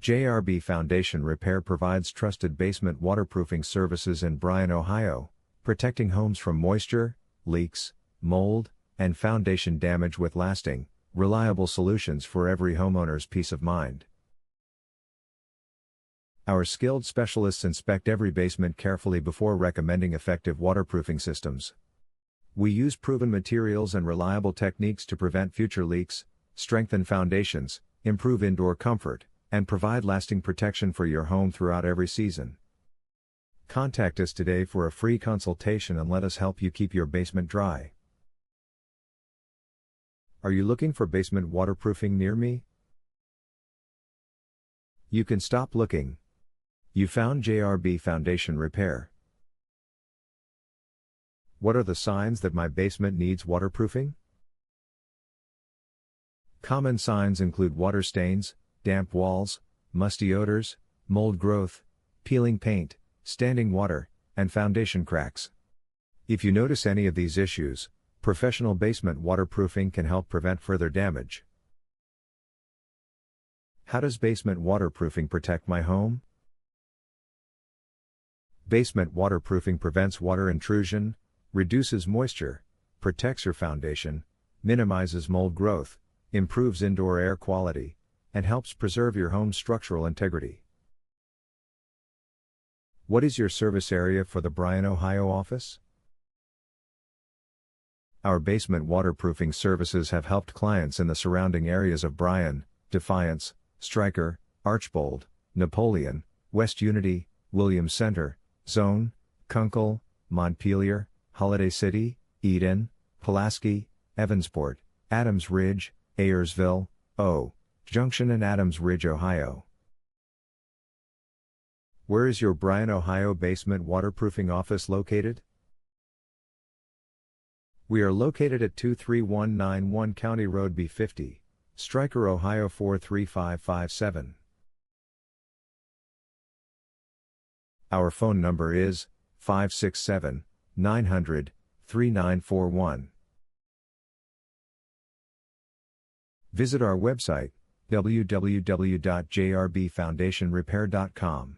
JRB Foundation Repair provides trusted basement waterproofing services in Bryan, Ohio, protecting homes from moisture, leaks, mold, and foundation damage with lasting, reliable solutions for every homeowner's peace of mind. Our skilled specialists inspect every basement carefully before recommending effective waterproofing systems. We use proven materials and reliable techniques to prevent future leaks, strengthen foundations, improve indoor comfort, and provide lasting protection for your home throughout every season. Contact us today for a free consultation and let us help you keep your basement dry. Are you looking for basement waterproofing near me? You can stop looking. You found JRB Foundation Repair. What are the signs that my basement needs waterproofing? Common signs include water stains, damp walls, musty odors, mold growth, peeling paint, standing water, and foundation cracks. If you notice any of these issues, professional basement waterproofing can help prevent further damage. How does basement waterproofing protect my home? Basement waterproofing prevents water intrusion, reduces moisture, protects your foundation, minimizes mold growth, improves indoor air quality, and helps preserve your home's structural integrity. What is your service area for the Bryan, Ohio office? Our basement waterproofing services have helped clients in the surrounding areas of Bryan, Defiance, Stryker, Archbold, Napoleon, West Unity, Williams Center, Zone, Kunkel, Montpelier, Holiday City, Eden, Pulaski, Evansport, Adams Ridge, Ayersville, Junction and Adams Ridge, Ohio. Where is your Bryan, Ohio basement waterproofing office located? We are located at 23191 County Road B50, Stryker, Ohio 43557. Our phone number is 567-900-3941. Visit our website, www.jrbfoundationrepair.com.